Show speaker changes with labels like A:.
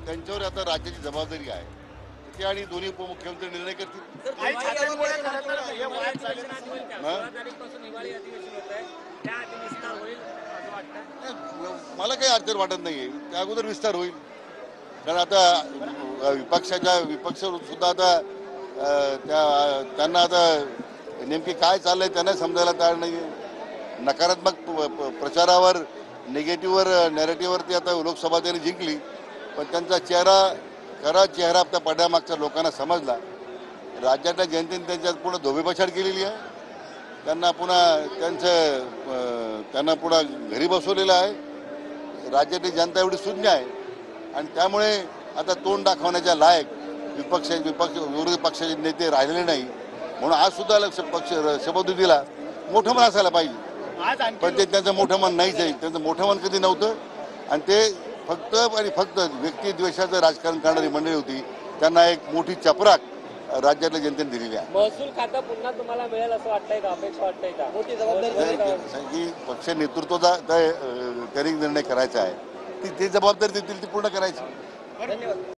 A: त्यांच्यावर आता राज्याची जबाबदारी आहे. ते आणि दोन्ही उपमुख्यमंत्री निर्णय करतील.
B: काही छात्यांमुळे खरं तर हे वाद झाले
A: मला काही अडचण वाटत नाहीये. त्या अगोदर विस्तार होईल. कारण आता विपक्ष सुद्धा आता त्यांना आता नेमकी काय चाललंय त्यांना समजायला तयार नाहीये. नकारात्मक प्रचारावर निगेटिव्हवर नॅरेटिव्हवरती आता लोकसभा त्यांनी जिंकली, पण त्यांचा खरा चेहरा आपल्या पडद्यामागच्या लोकांना समजला. राज्यातल्या जनतेने त्यांच्यात पुन्हा धोबीपछाड केलेली आहे. त्यांना पुन्हा घरी बसवलेलं आहे. राज्यातली जनता एवढी शून्य आहे आणि त्यामुळे आता तोंड दाखवण्याच्या लायक विरोधी पक्षाचे नेते राहिलेले नाही. म्हणून आज सुद्धा शपथविधीला मोठं मन असायला पाहिजे, पण ते त्यांचं मोठं मन नाहीच आहे. त्यांचं मोठं मन कधी नव्हतं आणि ते फक्त व्यक्ती द्वेषाचं राजकारण करणारी मंडळी होती. त्यांना एक मोठी चपराक राज्यातल्या जनतेने दिलेली आहे.
C: महसूल खातं पुन्हा तुम्हाला मिळेल असं वाटतंय का, अपेक्षा वाटतंय का? मोठी जबाबदारी
A: पक्ष नेतृत्वाचा त्यांनी निर्णय करायचा आहे. ती जबाबदारी देतील ती पूर्ण करायची.
C: धन्यवाद.